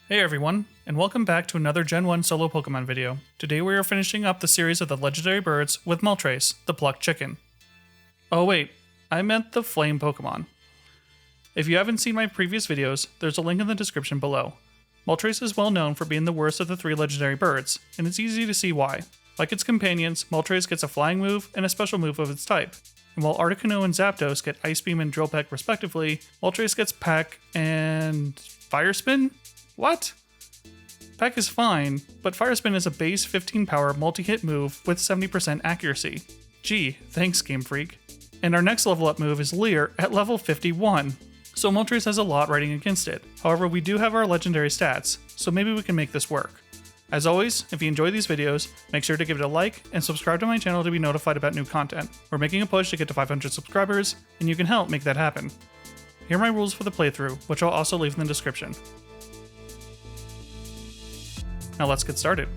Hey everyone, and welcome back to another Gen 1 solo Pokemon video. Today we are finishing up the series of the legendary birds with Moltres, the plucked chicken. Oh wait, I meant the flame Pokemon. If you haven't seen my previous videos, there's a link in the description below. Moltres is well known for being the worst of the three legendary birds, and it's easy to see why. Like its companions, Moltres gets a flying move and a special move of its type. And while Articuno and Zapdos get Ice Beam and Drill Peck respectively, Moltres gets Peck and Fire Spin? What? Peck is fine, but Fire Spin is a base 15 power multi-hit move with 70% accuracy. Gee, thanks Game Freak. And our next level up move is Leer at level 51. So Moltres has a lot riding against it. However, we do have our legendary stats, so maybe we can make this work. As always, if you enjoy these videos, make sure to give it a like and subscribe to my channel to be notified about new content. We're making a push to get to 500 subscribers, and you can help make that happen. Here are my rules for the playthrough, which I'll also leave in the description. Now let's get started.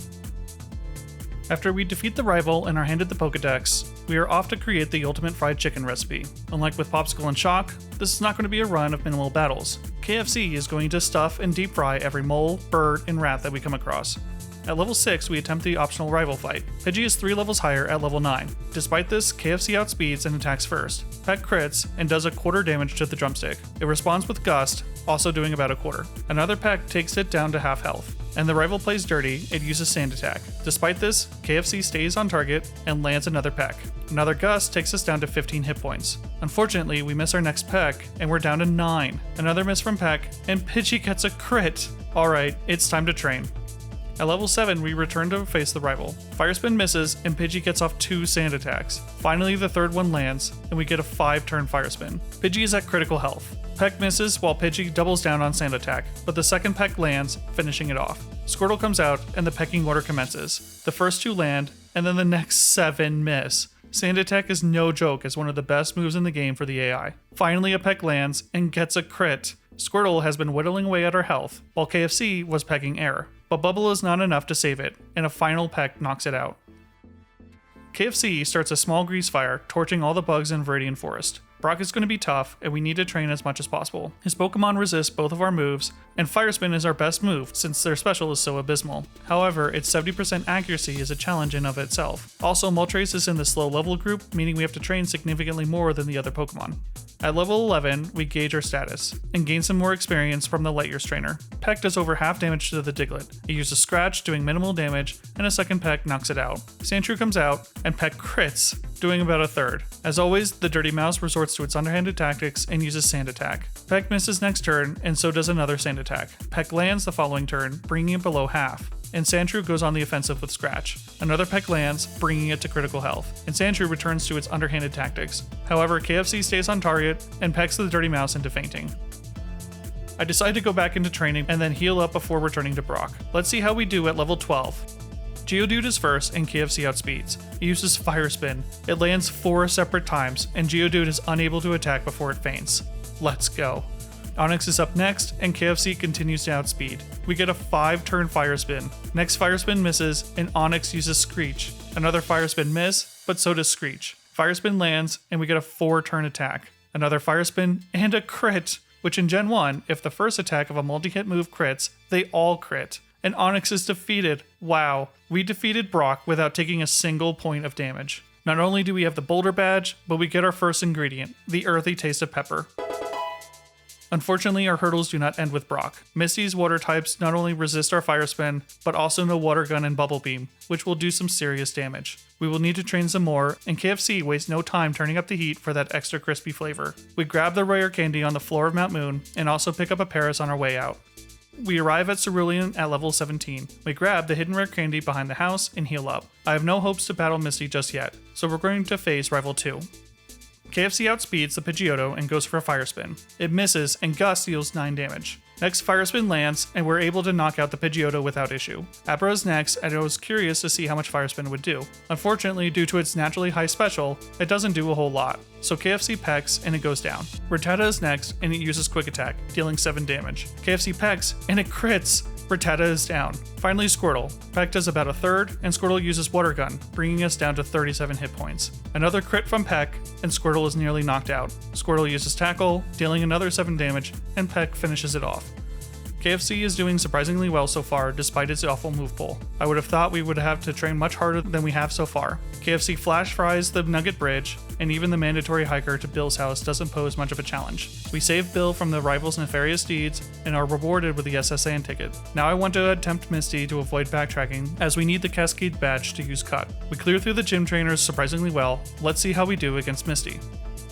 After we defeat the rival and are handed the Pokedex, we are off to create the ultimate fried chicken recipe. Unlike with Popsicle and Shock, this is not going to be a run of minimal battles. KFC is going to stuff and deep fry every mole, bird, and rat that we come across. At level 6, we attempt the optional rival fight. Pidgey is 3 levels higher at level 9. Despite this, KFC outspeeds and attacks first. Peck crits and does a quarter damage to the drumstick. It responds with Gust, also doing about a quarter. Another Peck takes it down to half health. And the rival plays dirty, it uses Sand Attack. Despite this, KFC stays on target and lands another Peck. Another Gust takes us down to 15 hit points. Unfortunately, we miss our next Peck, and we're down to 9. Another miss from Peck, and Pidgey gets a crit. Alright, it's time to train. At level 7, we return to face the rival. Fire Spin misses, and Pidgey gets off 2 Sand Attacks. Finally, the third one lands, and we get a 5-turn Fire Spin. Pidgey is at critical health. Peck misses while Pidgey doubles down on Sand Attack, but the second Peck lands, finishing it off. Squirtle comes out, and the pecking order commences. The first 2 land, and then the next 7 miss. Sand Attack is no joke as one of the best moves in the game for the AI. Finally, a Peck lands, and gets a crit. Squirtle has been whittling away at her health, while KFC was pecking air. But Bubble is not enough to save it, and a final Peck knocks it out. KFC starts a small grease fire, torching all the bugs in Viridian Forest. Brock is going to be tough, and we need to train as much as possible. His Pokemon resist both of our moves, and Fire Spin is our best move since their special is so abysmal. However, its 70% accuracy is a challenge in of itself. Also, Moltres is in the slow level group, meaning we have to train significantly more than the other Pokemon. At level 11, we gauge our status, and gain some more experience from the Light Years trainer. Peck does over half damage to the Diglett. It uses Scratch, doing minimal damage, and a second Peck knocks it out. Sandshrew comes out, and Peck crits, doing about a third. As always, the Dirty Mouse resorts to its underhanded tactics and uses Sand Attack. Peck misses next turn, and so does another Sand Attack. Peck lands the following turn, bringing it below half. And Sandshrew goes on the offensive with Scratch. Another Peck lands, bringing it to critical health, and Sandshrew returns to its underhanded tactics. However, KFC stays on target and pecks the Dirty Mouse into fainting. I decide to go back into training and then heal up before returning to Brock. Let's see how we do at level 12. Geodude is first and KFC outspeeds. It uses Fire Spin. It lands 4 separate times, and Geodude is unable to attack before it faints. Let's go. Onix is up next, and KFC continues to outspeed. We get a 5-turn Fire Spin. Next Fire Spin misses, and Onix uses Screech. Another Fire Spin miss, but so does Screech. Fire Spin lands, and we get a 4-turn attack. Another Fire Spin, and a crit, which in Gen 1, if the first attack of a multi-hit move crits, they all crit. And Onix is defeated. Wow. We defeated Brock without taking a single point of damage. Not only do we have the Boulder Badge, but we get our first ingredient, the earthy taste of pepper. Unfortunately, our hurdles do not end with Brock. Misty's water types not only resist our Fire Spin, but also no Water Gun and Bubble Beam, which will do some serious damage. We will need to train some more, and KFC wastes no time turning up the heat for that extra crispy flavor. We grab the rare candy on the floor of Mount Moon, and also pick up a Paris on our way out. We arrive at Cerulean at level 17. We grab the hidden rare candy behind the house and heal up. I have no hopes to battle Misty just yet, so we're going to face Rival 2. KFC outspeeds the Pidgeotto and goes for a Fire Spin. It misses, and Gust deals 9 damage. Next Fire Spin lands, and we're able to knock out the Pidgeotto without issue. Abra is next, and I was curious to see how much Fire Spin would do. Unfortunately, due to its naturally high special, it doesn't do a whole lot, so KFC pecks, and it goes down. Rattata is next, and it uses Quick Attack, dealing 7 damage. KFC pecks, and it crits! Rattata is down. Finally, Squirtle. Peck does about a third, and Squirtle uses Water Gun, bringing us down to 37 hit points. Another crit from Peck, and Squirtle is nearly knocked out. Squirtle uses Tackle, dealing another 7 damage, and Peck finishes it off. KFC is doing surprisingly well so far despite its awful move pool. I would have thought we would have to train much harder than we have so far. KFC flash fries the Nugget Bridge, and even the mandatory hiker to Bill's house doesn't pose much of a challenge. We save Bill from the rival's nefarious deeds and are rewarded with the SSN ticket. Now I want to attempt Misty to avoid backtracking, as we need the Cascade badge to use Cut. We clear through the gym trainers surprisingly well. Let's see how we do against Misty.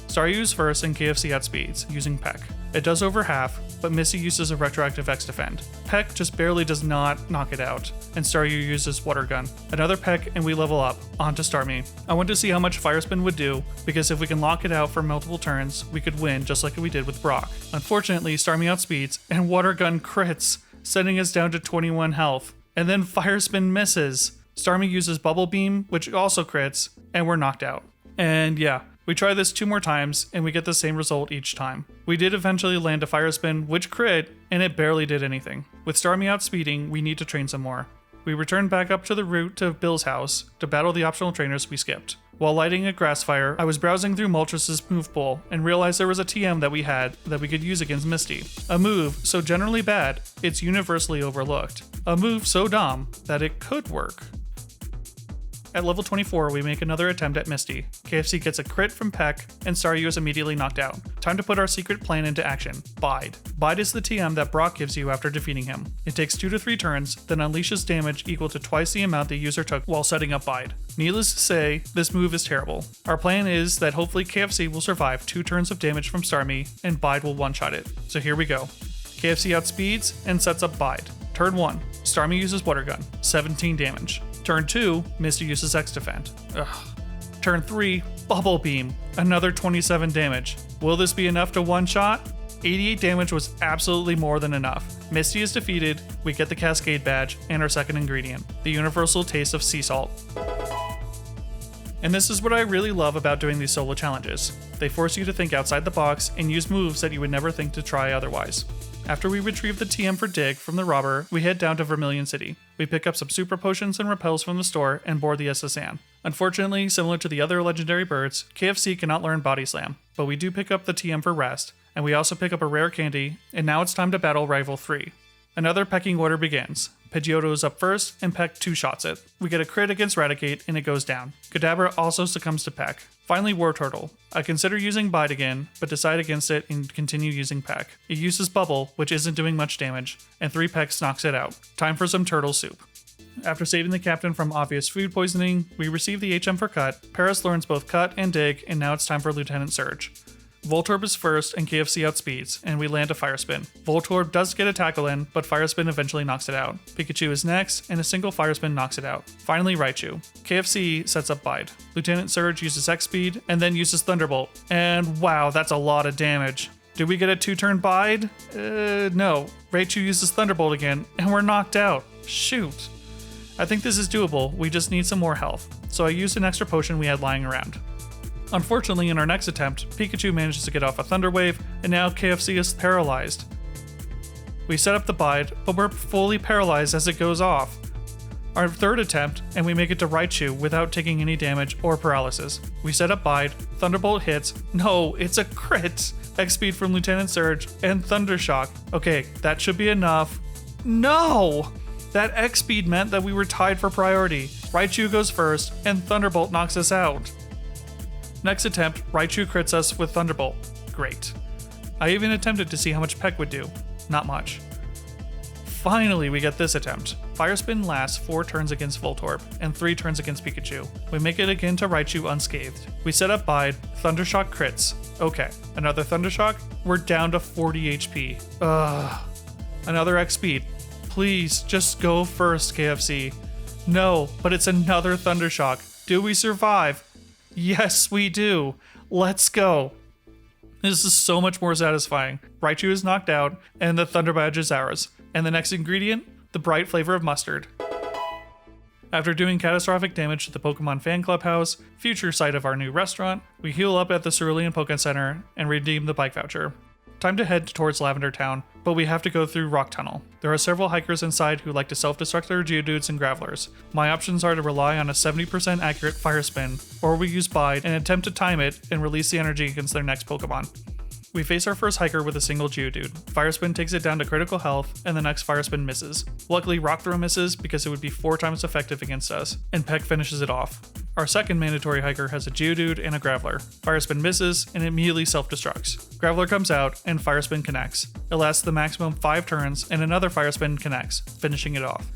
Starryu's first and KFC outspeeds, using Peck. It does over half, but Misty uses a retroactive X defend. Peck just barely does not knock it out, and Staryu uses Water Gun. Another Peck and we level up, on to Starmie. I want to see how much Fire Spin would do, because if we can lock it out for multiple turns, we could win just like we did with Brock. Unfortunately, Starmie outspeeds, and Water Gun crits, sending us down to 21 health. And then Fire Spin misses. Starmie uses Bubble Beam, which also crits, and we're knocked out. And yeah, we try this 2 more times, and we get the same result each time. We did eventually land a Fire Spin, which crit, and it barely did anything. With Starmie outspeeding, we need to train some more. We return back up to the route to Bill's house to battle the optional trainers we skipped. While lighting a grass fire, I was browsing through Moltres' move pool and realized there was a TM that we had that we could use against Misty. A move so generally bad, it's universally overlooked. A move so dumb that it could work. At level 24, we make another attempt at Misty. KFC gets a crit from Peck, and Staryu is immediately knocked out. Time to put our secret plan into action. Bide. Bide is the TM that Brock gives you after defeating him. It takes 2 to 3 turns, then unleashes damage equal to twice the amount the user took while setting up Bide. Needless to say, this move is terrible. Our plan is that hopefully KFC will survive 2 turns of damage from Starmie, and Bide will one-shot it. So here we go. KFC outspeeds and sets up Bide. Turn 1, Starmie uses Water Gun, 17 damage. Turn 2, Misty uses X Defend. Ugh. Turn 3, Bubble Beam, another 27 damage. Will this be enough to one-shot? 88 damage was absolutely more than enough. Misty is defeated, we get the Cascade badge, and our second ingredient, the universal taste of sea salt. And this is what I really love about doing these solo challenges. They force you to think outside the box and use moves that you would never think to try otherwise. After we retrieve the TM for Dig from the robber, we head down to Vermilion City. We pick up some super potions and repels from the store and board the SSN. Unfortunately, similar to the other legendary birds, KFC cannot learn Body Slam, but we do pick up the TM for Rest, and we also pick up a rare candy, and now it's time to battle Rival 3. Another pecking order begins. Pidgeotto is up first, and Peck 2-shots it. We get a crit against Raticate, and it goes down. Kadabra also succumbs to Peck. Finally, Wartortle. I consider using Bide again, but decide against it and continue using Peck. It uses Bubble, which isn't doing much damage, and 3 Pecks knocks it out. Time for some turtle soup. After saving the captain from obvious food poisoning, we receive the HM for Cut. Paris learns both Cut and Dig, and now it's time for Lieutenant Surge. Voltorb is first and KFC outspeeds, and we land a Fire Spin. Voltorb does get a tackle in, but Fire Spin eventually knocks it out. Pikachu is next, and a single Fire Spin knocks it out. Finally, Raichu. KFC sets up Bide. Lieutenant Surge uses X-Speed, and then uses Thunderbolt. And wow, that's a lot of damage. Did we get a 2-turn Bide? No. Raichu uses Thunderbolt again, and we're knocked out. Shoot. I think this is doable, we just need some more health. So I used an extra potion we had lying around. Unfortunately, in our next attempt, Pikachu manages to get off a Thunder Wave, and now KFC is paralyzed. We set up the Bide, but we're fully paralyzed as it goes off. Our third attempt, and we make it to Raichu without taking any damage or paralysis. We set up Bide, Thunderbolt hits, no, it's a crit! X-Speed from Lieutenant Surge, and Thundershock. Okay, that should be enough. No! That X-Speed meant that we were tied for priority. Raichu goes first, and Thunderbolt knocks us out. Next attempt, Raichu crits us with Thunderbolt. Great. I even attempted to see how much Peck would do. Not much. Finally, we get this attempt. Fire Spin lasts 4 turns against Voltorb, and 3 turns against Pikachu. We make it again to Raichu unscathed. We set up Bide, Thundershock crits. Okay, another Thundershock? We're down to 40 HP. Ugh. Another X-Speed. Please, just go first, KFC. No, but it's another Thundershock. Do we survive? Yes, we do. Let's go. This is so much more satisfying. Raichu is knocked out, and the Thunder Badge is ours. And the next ingredient? The bright flavor of mustard. After doing catastrophic damage to the Pokemon Fan Clubhouse, future site of our new restaurant, we heal up at the Cerulean Poké Center and redeem the bike voucher. Time to head towards Lavender Town, but we have to go through Rock Tunnel. There are several hikers inside who like to self-destruct their Geodudes and Gravelers. My options are to rely on a 70% accurate Fire Spin, or we use Bide and attempt to time it and release the energy against their next Pokemon. We face our first hiker with a single Geodude. Fire Spin takes it down to critical health, and the next Fire Spin misses. Luckily, Rock Throw misses because it would be 4 times effective against us, and Peck finishes it off. Our second mandatory hiker has a Geodude and a Graveler. Fire Spin misses, and immediately self-destructs. Graveler comes out, and Fire Spin connects. It lasts the maximum 5 turns, and another Fire Spin connects, finishing it off.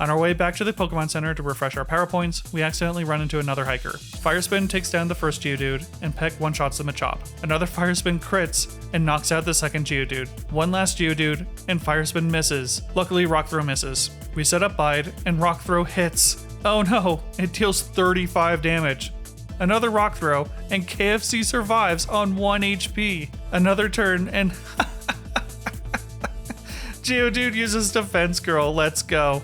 On our way back to the Pokemon Center to refresh our power points, we accidentally run into another hiker. Fire Spin takes down the first Geodude, and Peck one-shots the Machop. Another Fire Spin crits, and knocks out the second Geodude. One last Geodude, and Fire Spin misses. Luckily, Rock Throw misses. We set up Bide, and Rock Throw hits. Oh no, it deals 35 damage. Another Rock Throw, and KFC survives on 1 HP. Another turn, and Geodude uses Defense Girl, let's go.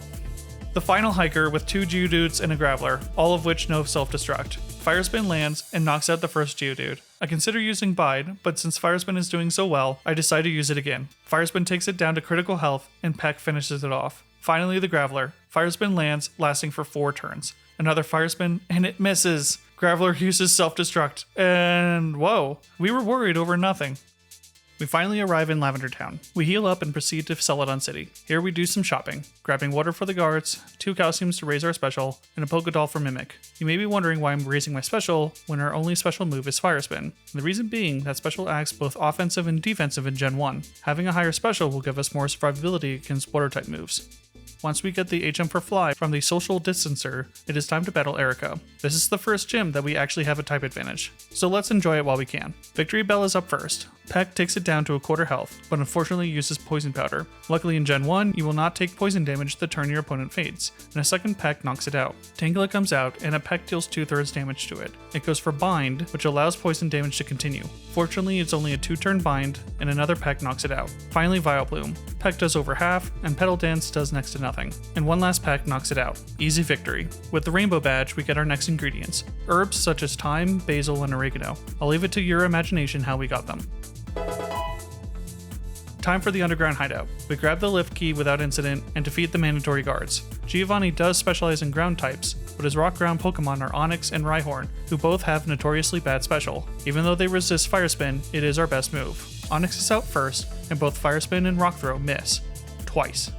The final hiker with 2 Geodudes and a Graveler, all of which no self-destruct. Fire Spin lands and knocks out the first Geodude. I consider using Bide, but since Fire Spin is doing so well, I decide to use it again. Fire Spin takes it down to critical health, and Peck finishes it off. Finally, the Graveler. Fire Spin lands, lasting for 4 turns. Another Fire Spin, and it misses. Graveler uses self-destruct, and whoa, we were worried over nothing. We finally arrive in Lavender Town. We heal up and proceed to Celadon City. Here we do some shopping, grabbing water for the guards, 2 calciums to raise our special, and a Pokédoll for Mimic. You may be wondering why I'm raising my special when our only special move is Fire Spin. And the reason being that special acts both offensive and defensive in Gen 1. Having a higher special will give us more survivability against water type moves. Once we get the HM for Fly from the Social Distancer, it is time to battle Erica. This is the first gym that we actually have a type advantage, so let's enjoy it while we can. Victory Bell is up first. Peck takes it down to a quarter health, but unfortunately uses Poison Powder. Luckily in Gen 1, you will not take poison damage the turn your opponent fades, and a second Peck knocks it out. Tangela comes out, and a Peck deals 2/3 damage to it. It goes for Bind, which allows poison damage to continue. Fortunately, it's only a 2-turn bind, and another Peck knocks it out. Finally, Vileplume. Peck does over half, and Petal Dance does next to nothing. And one last Peck knocks it out. Easy victory. With the Rainbow Badge, we get our next ingredients. Herbs such as thyme, basil, and oregano. I'll leave it to your imagination how we got them. Time for the underground hideout. We grab the lift key without incident and defeat the mandatory guards. Giovanni does specialize in ground types, but his rock ground Pokemon are Onix and Rhyhorn, who both have notoriously bad special. Even though they resist Fire Spin, it is our best move. Onix is out first, and both Fire Spin and Rock Throw miss. Twice.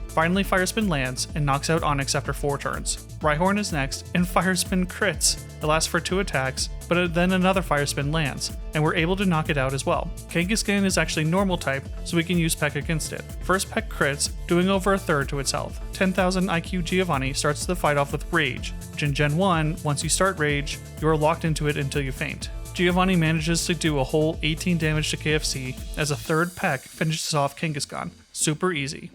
Finally, Fire Spin lands and knocks out Onix after 4 turns. Rhyhorn is next, and Fire Spin crits. It lasts for 2 attacks, but then another Fire Spin lands, and we're able to knock it out as well. Kangaskhan is actually normal type, so we can use Peck against it. First Peck crits, doing over a third to its health. 10,000 IQ Giovanni starts the fight off with Rage, which in Gen 1, once you start Rage, you are locked into it until you faint. Giovanni manages to do a whole 18 damage to KFC, as a third Peck finishes off Kangaskhan. Super easy.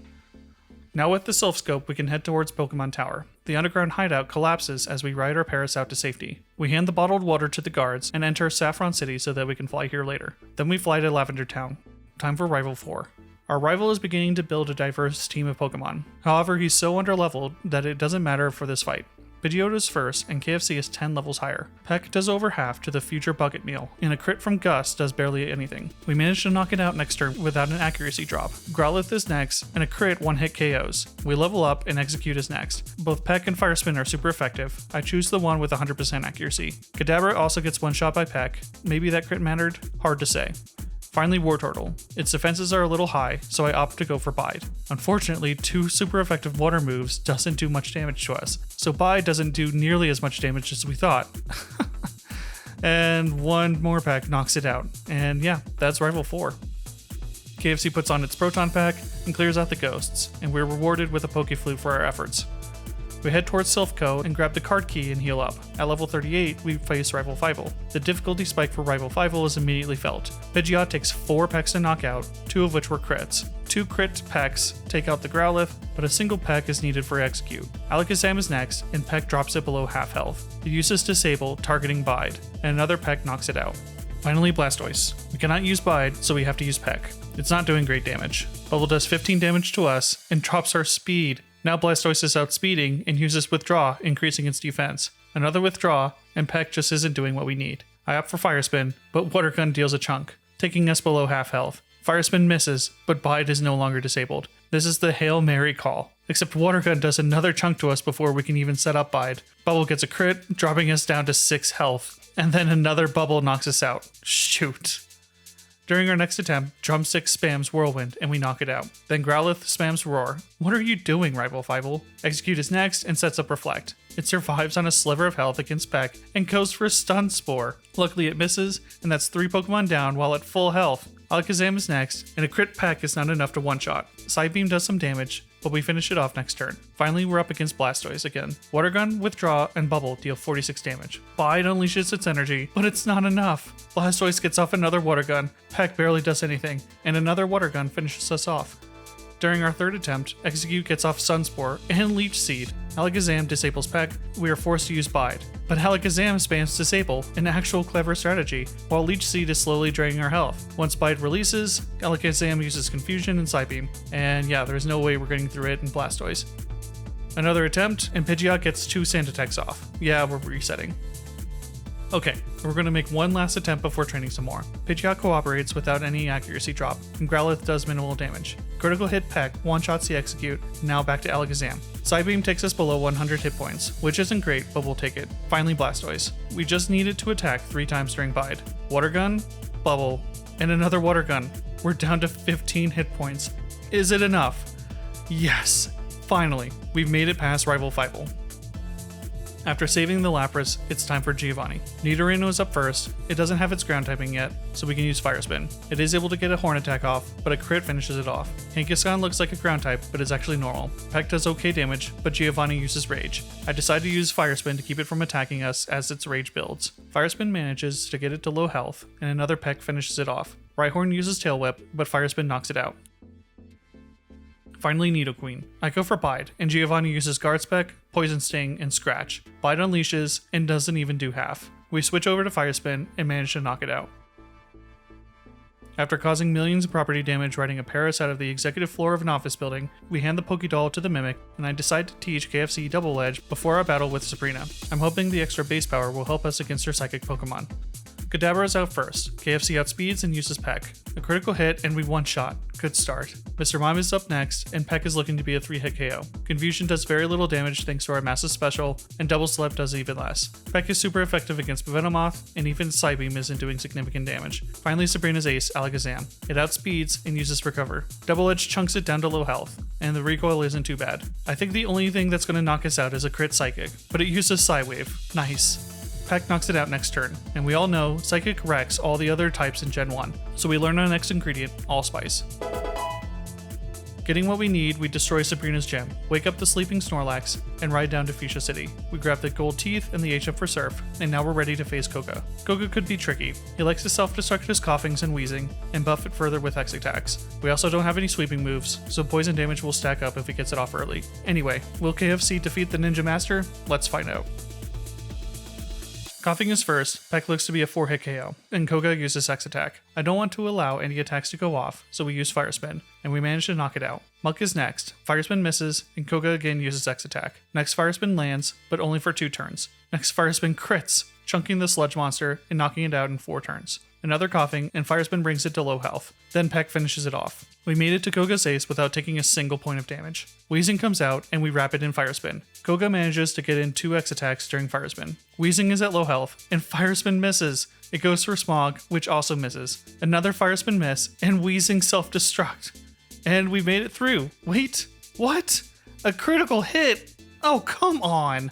Now with the Sylph Scope, we can head towards Pokemon Tower. The underground hideout collapses as we ride our Paris out to safety. We hand the bottled water to the guards and enter Saffron City so that we can fly here later. Then we fly to Lavender Town. Time for Rival 4. Our rival is beginning to build a diverse team of Pokemon. However, he's so underleveled that it doesn't matter for this fight. Pidgeotto is first, and KFC is 10 levels higher. Peck does over half to the future Bucket Meal, and a crit from Gus does barely anything. We managed to knock it out next turn without an accuracy drop. Growlithe is next, and a crit 1-hit KOs. We level up, and Execute is next. Both Peck and Fire Spin are super effective. I choose the one with 100% accuracy. Kadabra also gets one shot by Peck. Maybe that crit mattered? Hard to say. Finally, Wartortle. Its defenses are a little high, so I opt to go for Bide. Unfortunately, 2 super effective water moves doesn't do much damage to us, so Bide doesn't do nearly as much damage as we thought. And one more pack knocks it out. And yeah, that's Rival 4. KFC puts on its Proton Pack and clears out the ghosts, and we're rewarded with a Pokeflute for our efforts. We head towards Sylph Co and grab the card key and heal up. At level 38, we face Rival Fivel. The difficulty spike for Rival Fivel is immediately felt. Pidgeot takes 4 Pecks to knock out, 2 of which were crits. 2 crit Pecks take out the Growlithe, but a single Peck is needed for Execute. Alakazam is next, and Peck drops it below half health. It uses Disable, targeting Bide, and another Peck knocks it out. Finally, Blastoise. We cannot use Bide, so we have to use Peck. It's not doing great damage. Bubble does 15 damage to us, and drops our speed. Now Blastoise is outspeeding and uses Withdraw, increasing its defense. Another Withdraw, and Peck just isn't doing what we need. I opt for Fire Spin, but Water Gun deals a chunk, taking us below half health. Fire Spin misses, but Bide is no longer disabled. This is the Hail Mary call, except Water Gun does another chunk to us before we can even set up Bide. Bubble gets a crit, dropping us down to 6 health, and then another Bubble knocks us out. Shoot. During our next attempt, Drumstick spams Whirlwind and we knock it out. Then Growlithe spams Roar. What are you doing, Rival Fible? Execute is next and sets up Reflect. It survives on a sliver of health against Peck and goes for a Stun Spore. Luckily it misses, and that's 3 Pokemon down while at full health. Alakazam is next, and a crit Peck is not enough to one-shot. Psybeam does some damage, but we finish it off next turn. Finally, we're up against Blastoise again. Water Gun, Withdraw, and Bubble deal 46 damage. Bide unleashes its energy, but it's not enough. Blastoise gets off another Water Gun, Peck barely does anything, and another Water Gun finishes us off. During our third attempt, Execute gets off Sunspore and Leech Seed. Alakazam disables Peck, we are forced to use Bide. But Alakazam spams Disable, an actual clever strategy, while Leech Seed is slowly draining our health. Once Bide releases, Alakazam uses Confusion and Psybeam. And yeah, there's no way we're getting through it in Blastoise. Another attempt, and Pidgeot gets 2 Sand attacks off. Yeah, we're resetting. Okay, we're going to make one last attempt before training some more. Pidgeot cooperates without any accuracy drop, and Growlithe does minimal damage. Critical hit Peck one-shots the Execute, now back to Alakazam. Psybeam takes us below 100 hit points, which isn't great, but we'll take it. Finally Blastoise. We just need it to attack 3 times during Bide. Water Gun, Bubble, and another Water Gun. We're down to 15 hit points. Is it enough? Yes! Finally, we've made it past Rival Fible. After saving the Lapras, it's time for Giovanni. Nidorino is up first. It doesn't have its ground typing yet, so we can use Fire Spin. It is able to get a Horn attack off, but a crit finishes it off. Kangaskhan looks like a ground type, but is actually normal. Peck does okay damage, but Giovanni uses Rage. I decide to use Fire Spin to keep it from attacking us as its Rage builds. Fire Spin manages to get it to low health, and another Peck finishes it off. Rhyhorn uses Tail Whip, but Fire Spin knocks it out. Finally, Nidoqueen. I go for Bide, and Giovanni uses Guard Spec, Poison Sting, and Scratch. Bide unleashes, and doesn't even do half. We switch over to Fire Spin, and manage to knock it out. After causing millions of property damage riding a Paris out of the executive floor of an office building, we hand the Pokédoll to the Mimic, and I decide to teach KFC Double Edge before our battle with Sabrina. I'm hoping the extra base power will help us against her psychic Pokemon. Kadabra is out first. KFC outspeeds and uses Peck. A critical hit and we one-shot. Good start. Mr. Mime is up next, and Peck is looking to be a 3-hit KO. Confusion does very little damage thanks to our massive special, and Double Slap does even less. Peck is super effective against Venomoth, and even Psybeam isn't doing significant damage. Finally, Sabrina's ace, Alakazam. It outspeeds and uses Recover. Double Edge chunks it down to low health, and the recoil isn't too bad. I think the only thing that's going to knock us out is a crit Psychic, but it uses Psywave. Nice. Peck knocks it out next turn, and we all know Psychic wrecks all the other types in Gen 1, so we learn our next ingredient, Allspice. Getting what we need, we destroy Sabrina's gem, wake up the sleeping Snorlax, and ride down to Fuchsia City. We grab the gold teeth and the HM for Surf, and now we're ready to face Koga. Koga could be tricky. He likes to self-destruct his coughings and wheezing, and buff it further with X attacks. We also don't have any sweeping moves, so poison damage will stack up if he gets it off early. Anyway, will KFC defeat the Ninja Master? Let's find out. Coughing is first, Peck looks to be a 4-hit KO, and Koga uses X attack. I don't want to allow any attacks to go off, so we use Fire Spin, and we manage to knock it out. Muck is next, Fire Spin misses, and Koga again uses X attack. Next Fire Spin lands, but only for 2 turns. Next Fire Spin crits, chunking the sludge monster and knocking it out in 4 turns. Another coughing, and Fire Spin brings it to low health. Then Peck finishes it off. We made it to Koga's ace without taking a single point of damage. Weezing comes out, and we wrap it in Fire Spin. Koga manages to get in 2 X attacks during Fire Spin. Weezing is at low health, and Fire Spin misses. It goes for Smog, which also misses. Another Fire Spin miss, and Weezing self-destruct. And we made it through. Wait, what? A critical hit? Oh, come on!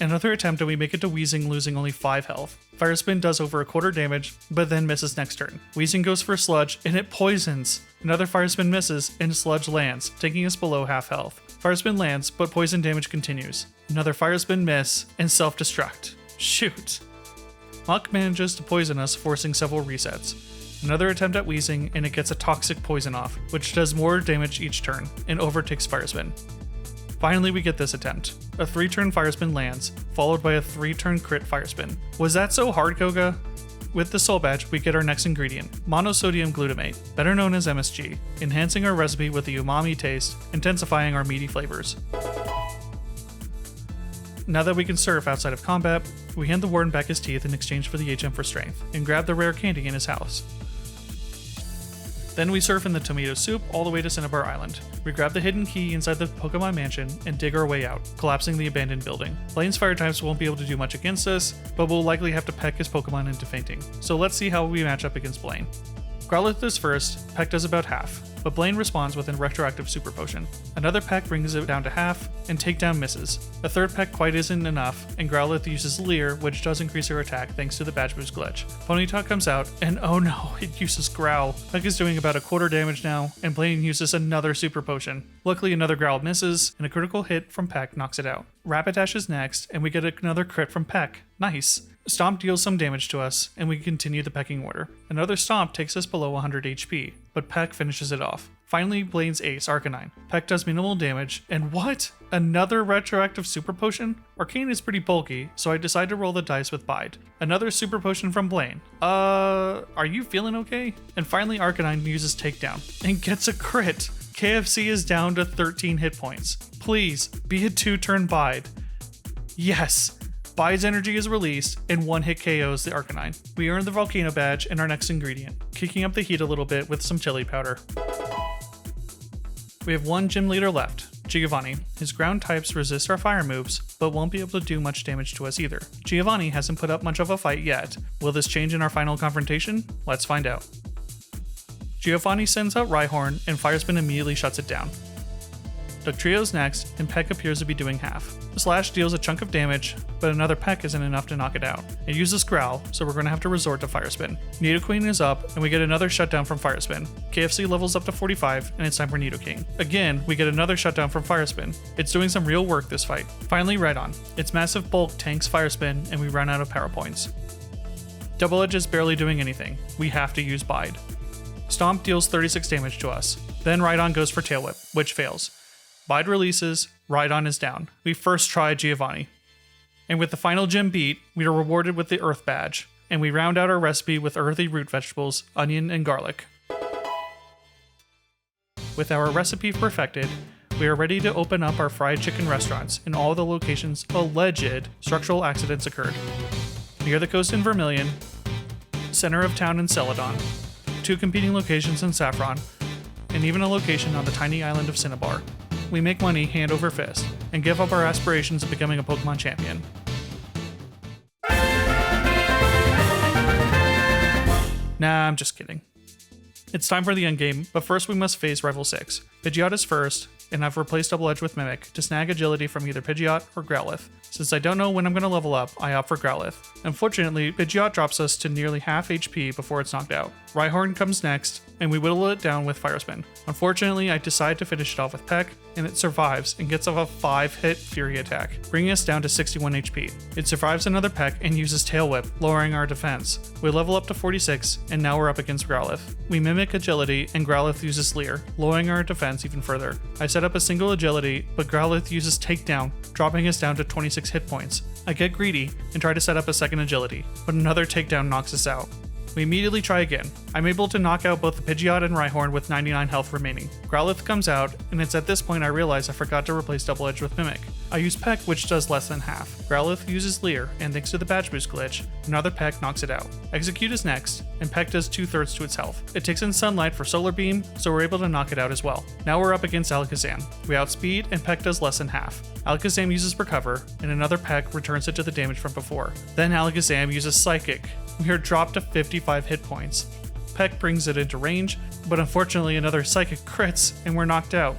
Another attempt and we make it to Weezing, losing only 5 health. Fire Spin does over a quarter damage, but then misses next turn. Weezing goes for Sludge, and it poisons. Another Fire Spin misses, and Sludge lands, taking us below half health. Fire Spin lands, but poison damage continues. Another Fire Spin miss, and self-destruct. Shoot. Muck manages to poison us, forcing several resets. Another attempt at Weezing, and it gets a toxic poison off, which does more damage each turn, and overtakes Fire Spin. Finally, we get this attempt. A 3-turn Fire Spin lands, followed by a 3-turn crit Fire Spin. Was that so hard, Koga? With the Soul Badge, we get our next ingredient, monosodium glutamate, better known as MSG, enhancing our recipe with the umami taste, intensifying our meaty flavors. Now that we can surf outside of combat, we hand the Warden back his teeth in exchange for the HM for strength, and grab the rare candy in his house. Then we surf in the tomato soup all the way to Cinnabar Island. We grab the hidden key inside the Pokemon Mansion and dig our way out, collapsing the abandoned building. Blaine's fire types won't be able to do much against us, but we'll likely have to peck his Pokemon into fainting. So let's see how we match up against Blaine. Growlithe is first, Peck does about half, but Blaine responds with a retroactive super potion. Another Peck brings it down to half, and Takedown misses. A third Peck quite isn't enough, and Growlithe uses Leer, which does increase her attack thanks to the Badge Boost glitch. Ponyta comes out, and oh no, it uses Growl. Peck is doing about a quarter damage now, and Blaine uses another super potion. Luckily another Growl misses, and a critical hit from Peck knocks it out. Rapidash is next, and we get another crit from Peck. Nice. Stomp deals some damage to us, and we continue the pecking order. Another Stomp takes us below 100 HP, but Peck finishes it off. Finally, Blaine's ace, Arcanine. Peck does minimal damage, and what? Another retroactive super potion? Arcane is pretty bulky, so I decide to roll the dice with Bide. Another super potion from Blaine. Are you feeling okay? And finally, Arcanine uses Takedown, and gets a crit. KFC is down to 13 hit points. Please, be a 2-turn Bide. Yes! Bide's energy is released, and one hit KOs the Arcanine. We earn the Volcano Badge and our next ingredient, kicking up the heat a little bit with some chili powder. We have one gym leader left, Giovanni. His ground types resist our fire moves, but won't be able to do much damage to us either. Giovanni hasn't put up much of a fight yet. Will this change in our final confrontation? Let's find out. Giovanni sends out Rhyhorn, and Fire Spin immediately shuts it down. Dugtrio's next, and Peck appears to be doing half. Slash deals a chunk of damage, but another Peck isn't enough to knock it out. It uses Growl, so we're going to have to resort to Fire Spin. Nidoqueen is up, and we get another shutdown from Fire Spin. KFC levels up to 45, and it's time for Nidoking. Again, we get another shutdown from Fire Spin. It's doing some real work this fight. Finally, Rhydon. Its massive bulk tanks Fire Spin, and we run out of power points. Double Edge is barely doing anything. We have to use Bide. Stomp deals 36 damage to us. Then Rhydon goes for Tail Whip, which fails. Bide releases, Rhydon is down. We first try Giovanni. And with the final gym beat, we are rewarded with the Earth Badge, and we round out our recipe with earthy root vegetables, onion, and garlic. With our recipe perfected, we are ready to open up our fried chicken restaurants in all the locations alleged structural accidents occurred. Near the coast in Vermilion, center of town in Celadon, 2 competing locations in Saffron, and even a location on the tiny island of Cinnabar. We make money hand over fist, and give up our aspirations of becoming a Pokemon champion. Nah, I'm just kidding. It's time for the endgame, but first we must face Rival 6. Pidgeot is first, and I've replaced Double Edge with Mimic to snag agility from either Pidgeot or Growlithe. Since I don't know when I'm going to level up, I opt for Growlithe. Unfortunately, Pidgeot drops us to nearly half HP before it's knocked out. Rhyhorn comes next, and we whittle it down with Fire Spin. Unfortunately, I decide to finish it off with Peck, and it survives and gets off a 5-hit Fury attack, bringing us down to 61 HP. It survives another Peck and uses Tail Whip, lowering our defense. We level up to 46, and now we're up against Growlithe. We mimic agility, and Growlithe uses Leer, lowering our defense even further. I set up a single agility, but Growlithe uses Takedown, dropping us down to 26 hit points. I get greedy and try to set up a second agility, but another Takedown knocks us out. We immediately try again. I'm able to knock out both the Pidgeot and Rhyhorn with 99 health remaining. Growlithe comes out, and it's at this point I realize I forgot to replace Double Edge with Mimic. I use Peck, which does less than half. Growlithe uses Leer, and thanks to the Badge Boost glitch, another Peck knocks it out. Execute is next, and Peck does 2/3 to its health. It takes in Sunlight for Solar Beam, so we're able to knock it out as well. Now we're up against Alakazam. We outspeed, and Peck does less than half. Alakazam uses Recover, and another Peck returns it to the damage from before. Then Alakazam uses Psychic. We are dropped to 55 hit points. Peck brings it into range, but unfortunately another Psychic crits, and we're knocked out.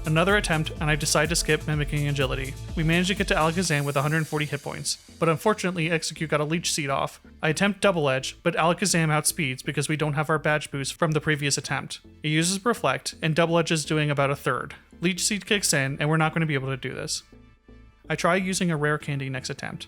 Another attempt, and I decide to skip Mimicking Agility. We manage to get to Alakazam with 140 hit points, but unfortunately Execute got a Leech Seed off. I attempt Double Edge, but Alakazam outspeeds because we don't have our badge boost from the previous attempt. It uses Reflect, and Double Edge is doing about a third. Leech Seed kicks in, and we're not going to be able to do this. I try using a Rare Candy next attempt,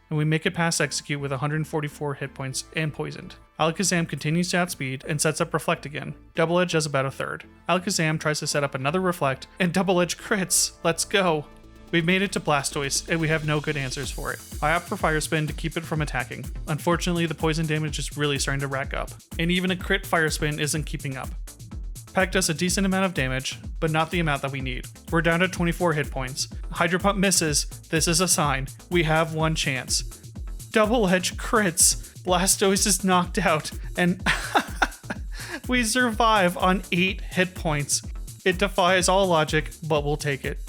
and we make it past Execute with 144 hit points and poisoned. Alakazam continues to outspeed and sets up Reflect again. Double Edge does about a third. Alakazam tries to set up another Reflect, and Double Edge crits! Let's go! We've made it to Blastoise, and we have no good answers for it. I opt for Fire Spin to keep it from attacking. Unfortunately, the poison damage is really starting to rack up, and even a crit Fire Spin isn't keeping up. Peck does a decent amount of damage, but not the amount that we need. We're down to 24 hit points. Hydro Pump misses. This is a sign. We have one chance. Double Edge crits. Blastoise is knocked out, and we survive on 8 hit points. It defies all logic, but we'll take it.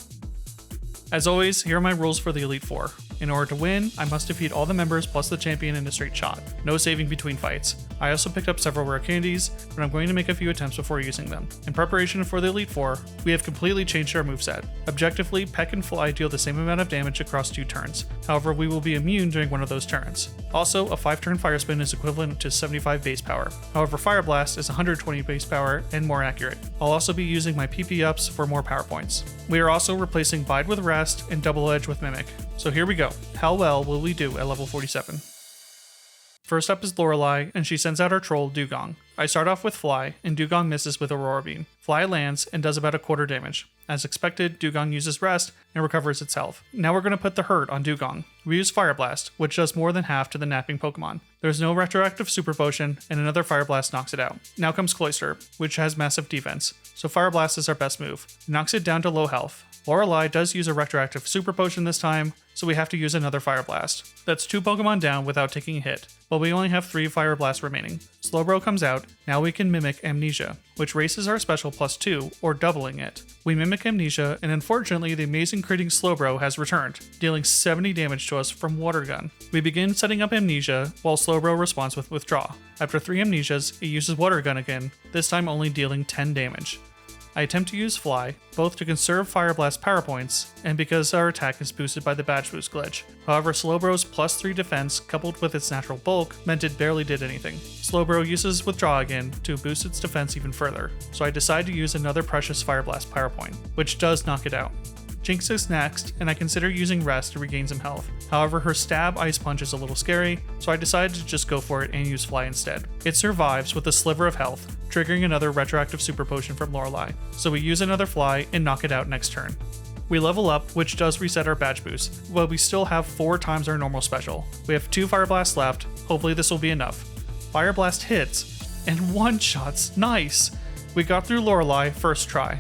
As always, here are my rules for the Elite Four. In order to win, I must defeat all the members plus the champion in a straight shot. No saving between fights. I also picked up several rare candies, but I'm going to make a few attempts before using them. In preparation for the Elite Four, we have completely changed our moveset. Objectively, Peck and Fly deal the same amount of damage across 2 turns, however we will be immune during one of those turns. Also, a 5-turn Fire Spin is equivalent to 75 base power, however Fire Blast is 120 base power and more accurate. I'll also be using my PP ups for more power points. We are also replacing Bide with Rest and Double Edge with Mimic. So here we go. How well will we do at level 47? First up is Lorelei, and she sends out her troll, Dugong. I start off with Fly, and Dugong misses with Aurora Beam. Fly lands and does about a quarter damage. As expected, Dugong uses Rest and recovers its health. Now we're going to put the hurt on Dugong. We use Fire Blast, which does more than half to the napping Pokemon. There's no retroactive Super Potion, and another Fire Blast knocks it out. Now comes Cloyster, which has massive defense, so Fire Blast is our best move. It knocks it down to low health. Lorelei does use a retroactive Super Potion this time, so we have to use another Fire Blast. That's 2 Pokemon down without taking a hit, but we only have 3 Fire Blasts remaining. Slowbro comes out, now we can Mimic Amnesia, which raises our special +2, or doubling it. We Mimic Amnesia, and unfortunately the amazing critting Slowbro has returned, dealing 70 damage to us from Water Gun. We begin setting up Amnesia, while Slowbro responds with Withdraw. After 3 Amnesias, it uses Water Gun again, this time only dealing 10 damage. I attempt to use Fly, both to conserve Fire Blast power points, and because our attack is boosted by the Badge Boost glitch. However, Slowbro's +3 defense, coupled with its natural bulk, meant it barely did anything. Slowbro uses Withdraw again to boost its defense even further, so I decide to use another precious Fire Blast power point, which does knock it out. Jinx is next, and I consider using Rest to regain some health. However, her stab Ice Punch is a little scary, so I decided to just go for it and use Fly instead. It survives with a sliver of health, triggering another retroactive Super Potion from Lorelei, so we use another Fly and knock it out next turn. We level up, which does reset our badge boost, but we still have 4 times our normal special. We have 2 Fire Blasts left, hopefully this will be enough. Fire Blast hits, and one-shots, nice! We got through Lorelei first try.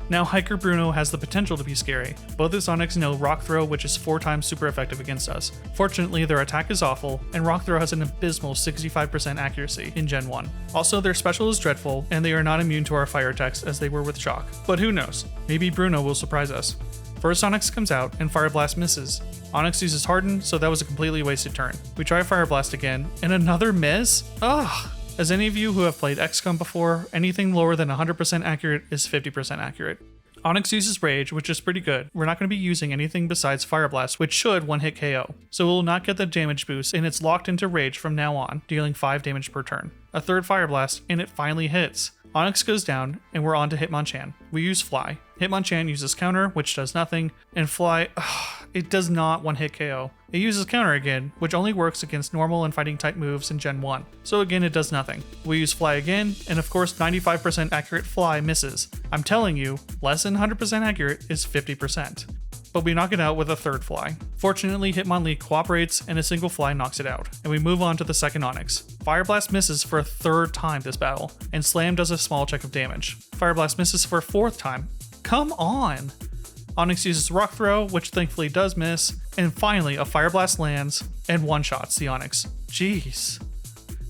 Now Hiker Bruno has the potential to be scary. Both his Onix know Rock Throw, which is 4 times super effective against us. Fortunately, their attack is awful, and Rock Throw has an abysmal 65% accuracy in Gen 1. Also, their special is dreadful, and they are not immune to our fire attacks as they were with Shock. But who knows, maybe Bruno will surprise us. First Onix comes out, and Fire Blast misses. Onix uses Harden, so that was a completely wasted turn. We try Fire Blast again, and another miss? Ugh! As any of you who have played XCOM before, anything lower than 100% accurate is 50% accurate. Onix uses Rage, which is pretty good. We're not going to be using anything besides Fire Blast, which should one-hit KO, so it will not get the damage boost, and it's locked into Rage from now on, dealing 5 damage per turn. A third Fire Blast, and it finally hits. Onix goes down, and we're on to Hitmonchan. We use Fly. Hitmonchan uses Counter, which does nothing, and Fly, it does not one-hit KO. It uses Counter again, which only works against normal and fighting type moves in Gen 1, so again it does nothing. We use Fly again, and of course 95% accurate Fly misses. I'm telling you, less than 100% accurate is 50%. But we knock it out with a third Fly. Fortunately, Hitmonlee cooperates and a single Fly knocks it out, and we move on to the second Onix. Fire Blast misses for a 3rd time this battle, and Slam does a small check of damage. Fire Blast misses for a 4th time. Come on! Onix uses Rock Throw, which thankfully does miss, and finally a Fire Blast lands and one-shots the Onix. Jeez.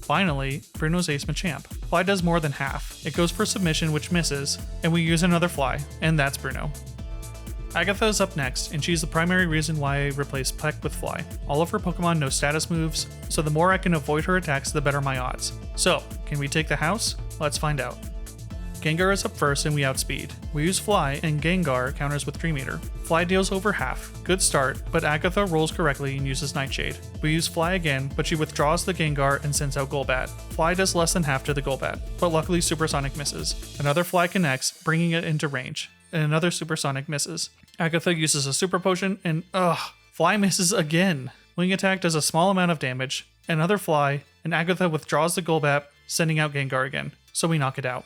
Finally, Bruno's Ace Machamp. Fly does more than half. It goes for Submission, which misses, and we use another Fly, and that's Bruno. Agatha is up next, and she's the primary reason why I replaced Peck with Fly. All of her Pokemon know status moves, so the more I can avoid her attacks, the better my odds. So, can we take the house? Let's find out. Gengar is up first and we outspeed. We use Fly and Gengar counters with Dream Eater. Fly deals over half. Good start, but Agatha rolls correctly and uses Nightshade. We use Fly again, but she withdraws the Gengar and sends out Golbat. Fly does less than half to the Golbat, but luckily Supersonic misses. Another Fly connects, bringing it into range, and another Supersonic misses. Agatha uses a Super Potion and Fly misses again. Wing Attack does a small amount of damage, another Fly, and Agatha withdraws the Golbat, sending out Gengar again, so we knock it out.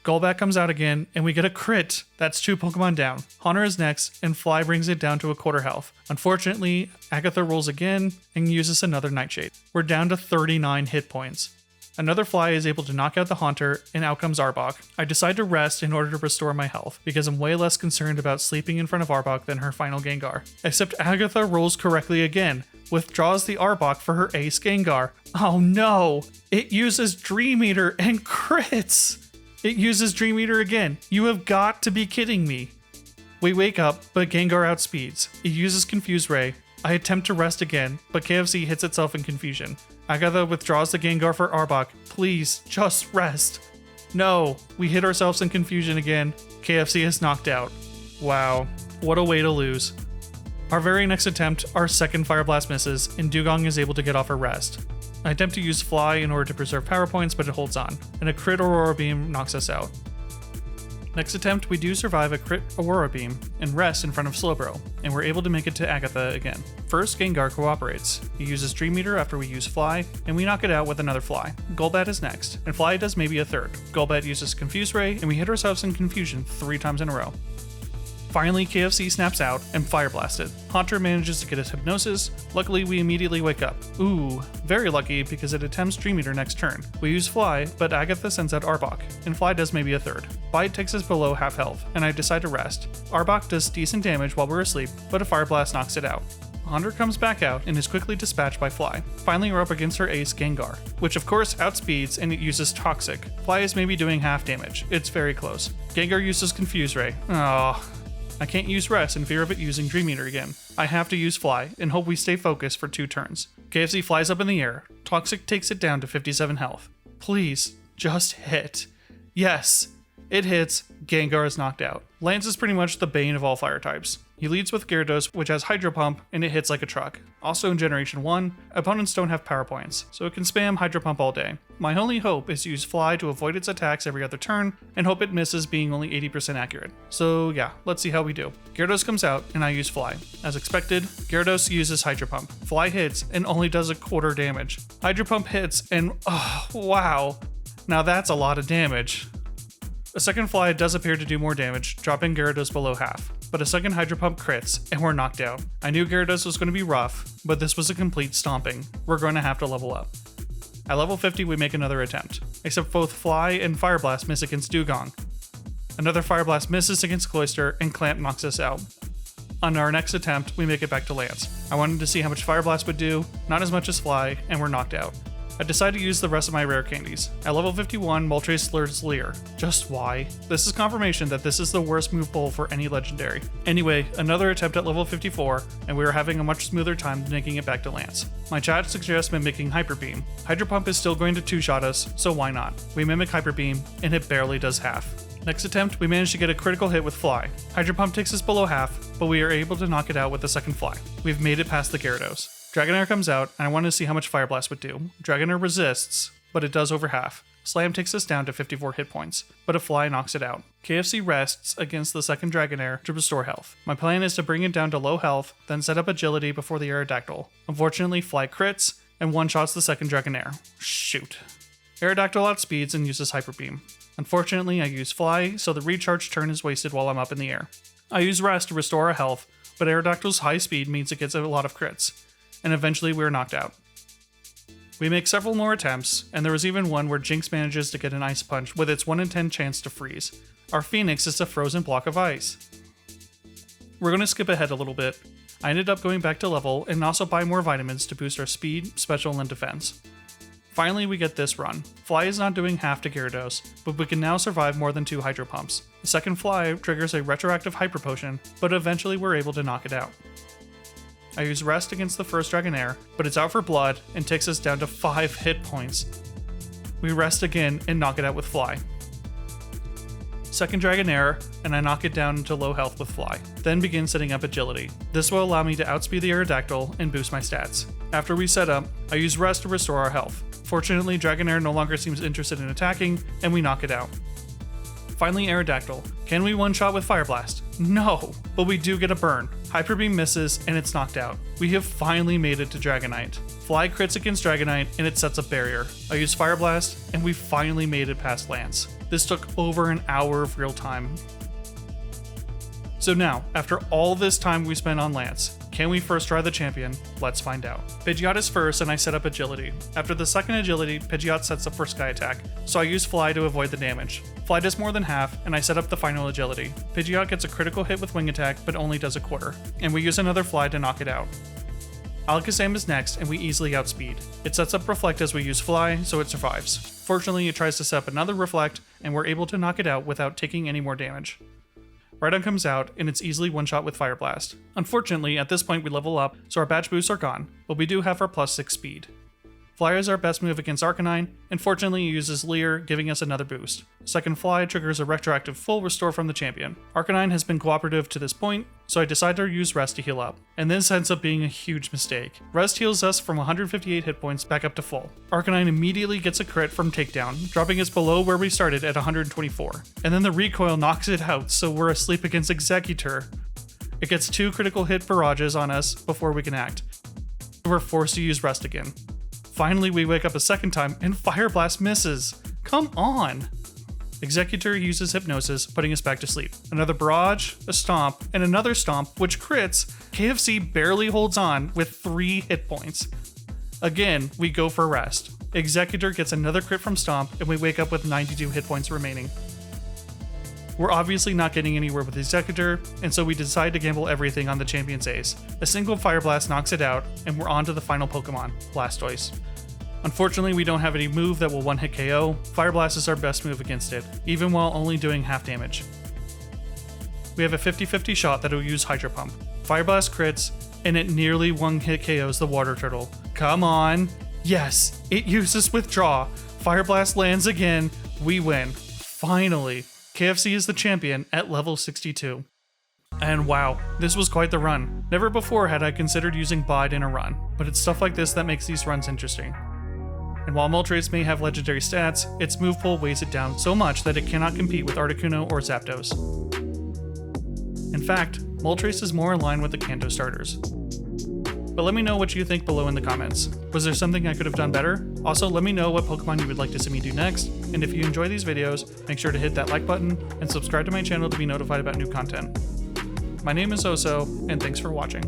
Golbat comes out again, and we get a crit. That's 2 Pokemon down. Haunter is next, and Fly brings it down to a quarter health. Unfortunately, Agatha rolls again and uses another Nightshade. We're down to 39 hit points. Another Fly is able to knock out the Haunter, and out comes Arbok. I decide to rest in order to restore my health, because I'm way less concerned about sleeping in front of Arbok than her final Gengar. Except Agatha rolls correctly again, withdraws the Arbok for her ace Gengar. Oh no! It uses Dream Eater and crits! It uses Dream Eater again. You have got to be kidding me. We wake up, but Gengar outspeeds. It uses Confuse Ray. I attempt to rest again, but KFC hits itself in confusion. Agatha withdraws the Gengar for Arbok. Please, just rest. No, we hit ourselves in confusion again. KFC is knocked out. Wow, what a way to lose. Our very next attempt, our second Fire Blast misses, and Dugong is able to get off her rest. I attempt to use Fly in order to preserve power points, but it holds on, and a crit Aurora Beam knocks us out. Next attempt, we do survive a crit Aurora Beam and rest in front of Slowbro, and we're able to make it to Agatha again. First, Gengar cooperates. He uses Dream Meter after we use Fly, and we knock it out with another Fly. Golbat is next, and Fly does maybe a third. Golbat uses Confuse Ray, and we hit ourselves in confusion 3 times in a row. Finally, KFC snaps out and Fire Blasted. Haunter manages to get his Hypnosis. Luckily, we immediately wake up. Ooh, very lucky because it attempts Dream Eater next turn. We use Fly, but Agatha sends out Arbok, and Fly does maybe a third. Bite takes us below half health, and I decide to rest. Arbok does decent damage while we're asleep, but a Fire Blast knocks it out. Haunter comes back out and is quickly dispatched by Fly. Finally, we're up against her ace, Gengar, which of course outspeeds and it uses Toxic. Fly is maybe doing half damage. It's very close. Gengar uses Confuse Ray. Aww. I can't use Rest in fear of it using Dream Eater again. I have to use Fly and hope we stay focused for 2 turns. KFC flies up in the air. Toxic takes it down to 57 health. Please, just hit. Yes, it hits. Gengar is knocked out. Lance is pretty much the bane of all fire types. He leads with Gyarados, which has Hydro Pump, and it hits like a truck. Also in Generation 1, opponents don't have power points, so it can spam Hydro Pump all day. My only hope is to use Fly to avoid its attacks every other turn, and hope it misses being only 80% accurate. So yeah, let's see how we do. Gyarados comes out, and I use Fly. As expected, Gyarados uses Hydro Pump. Fly hits, and only does a quarter damage. Hydro Pump hits, and oh, wow. Now that's a lot of damage. A second Fly does appear to do more damage, dropping Gyarados below half. But a second Hydro Pump crits, and we're knocked out. I knew Gyarados was going to be rough, but this was a complete stomping. We're going to have to level up. At level 50, we make another attempt, except both Fly and Fire Blast miss against Dugong. Another Fire Blast misses against Cloyster, and Clamp knocks us out. On our next attempt, we make it back to Lance. I wanted to see how much Fire Blast would do, not as much as Fly, and we're knocked out. I decide to use the rest of my rare candies. At level 51, Moltres slurs Leer. Just why? This is confirmation that this is the worst move pool for any legendary. Anyway, another attempt at level 54, and we are having a much smoother time making it back to Lance. My chat suggests mimicking Hyper Beam. Hydro Pump is still going to 2-shot us, so why not? We mimic Hyper Beam, and it barely does half. Next attempt, we manage to get a critical hit with Fly. Hydro Pump takes us below half, but we are able to knock it out with the second Fly. We've made it past the Gyarados. Dragonair comes out, and I want to see how much Fire Blast would do. Dragonair resists, but it does over half. Slam takes us down to 54 hit points, but a Fly knocks it out. KFC rests against the second Dragonair to restore health. My plan is to bring it down to low health, then set up Agility before the Aerodactyl. Unfortunately, Fly crits, and one-shots the second Dragonair. Shoot. Aerodactyl outspeeds and uses Hyper Beam. Unfortunately, I use Fly, so the recharge turn is wasted while I'm up in the air. I use Rest to restore our health, but Aerodactyl's high speed means it gets a lot of crits, and eventually we're knocked out. We make several more attempts, and there was even one where Jinx manages to get an Ice Punch with its 1 in 10 chance to freeze. Our Phoenix is a frozen block of ice. We're going to skip ahead a little bit. I ended up going back to level and also buy more vitamins to boost our speed, special, and defense. Finally, we get this run. Fly is not doing half to Gyarados, but we can now survive more than 2 Hydro Pumps. The second Fly triggers a retroactive Hyper Potion, but eventually we're able to knock it out. I use Rest against the first Dragonair, but it's out for blood and takes us down to 5 hit points. We rest again and knock it out with Fly. Second Dragonair, and I knock it down into low health with Fly, then begin setting up Agility. This will allow me to outspeed the Aerodactyl and boost my stats. After we set up, I use Rest to restore our health. Fortunately, Dragonair no longer seems interested in attacking, and we knock it out. Finally, Aerodactyl. Can we one-shot with Fire Blast? No, but we do get a burn. Hyper Beam misses, and it's knocked out. We have finally made it to Dragonite. Fly crits against Dragonite, and it sets a barrier. I use Fire Blast, and we finally made it past Lance. This took over an hour of real time. So now, after all this time we spent on Lance, can we first try the champion? Let's find out. Pidgeot is first, and I set up Agility. After the second Agility, Pidgeot sets up for Sky Attack, so I use Fly to avoid the damage. Fly does more than half, and I set up the final Agility. Pidgeot gets a critical hit with Wing Attack, but only does a quarter, and we use another Fly to knock it out. Alakazam is next, and we easily outspeed. It sets up Reflect as we use Fly, so it survives. Fortunately, it tries to set up another Reflect, and we're able to knock it out without taking any more damage. Rhydon comes out, and it's easily one-shot with Fire Blast. Unfortunately, at this point we level up, so our badge boosts are gone, but we do have our +6 speed. Fly is our best move against Arcanine, and fortunately uses Leer, giving us another boost. Second Fly triggers a retroactive full restore from the champion. Arcanine has been cooperative to this point, so I decided to use Rest to heal up. And this ends up being a huge mistake. Rest heals us from 158 hit points back up to full. Arcanine immediately gets a crit from Takedown, dropping us below where we started at 124. And then the recoil knocks it out, so we're asleep against Executor. It gets 2 critical hit barrages on us before we can act. We're forced to use Rest again. Finally, we wake up a second time and Fire Blast misses. Come on! Executor uses Hypnosis, putting us back to sleep. Another barrage, a stomp, and another stomp, which crits. KFC barely holds on with 3 hit points. Again, we go for Rest. Executor gets another crit from Stomp, and we wake up with 92 hit points remaining. We're obviously not getting anywhere with Executor, and so we decide to gamble everything on the champion's ace. A single Fire Blast knocks it out, and we're on to the final Pokemon, Blastoise. Unfortunately, we don't have any move that will one-hit KO. Fire Blast is our best move against it, even while only doing half damage. We have a 50-50 shot that will use Hydro Pump. Fire Blast crits, and it nearly one-hit KOs the Water Turtle. Come on! Yes! It uses Withdraw! Fire Blast lands again, we win. Finally! KFC is the champion at level 62. And wow, this was quite the run. Never before had I considered using Bide in a run, but it's stuff like this that makes these runs interesting. And while Moltres may have legendary stats, its move pool weighs it down so much that it cannot compete with Articuno or Zapdos. In fact, Moltres is more in line with the Kanto starters. But let me know what you think below in the comments. Was there something I could have done better? Also, let me know what Pokemon you would like to see me do next, and if you enjoy these videos, make sure to hit that like button and subscribe to my channel to be notified about new content. My name is Oso, and thanks for watching.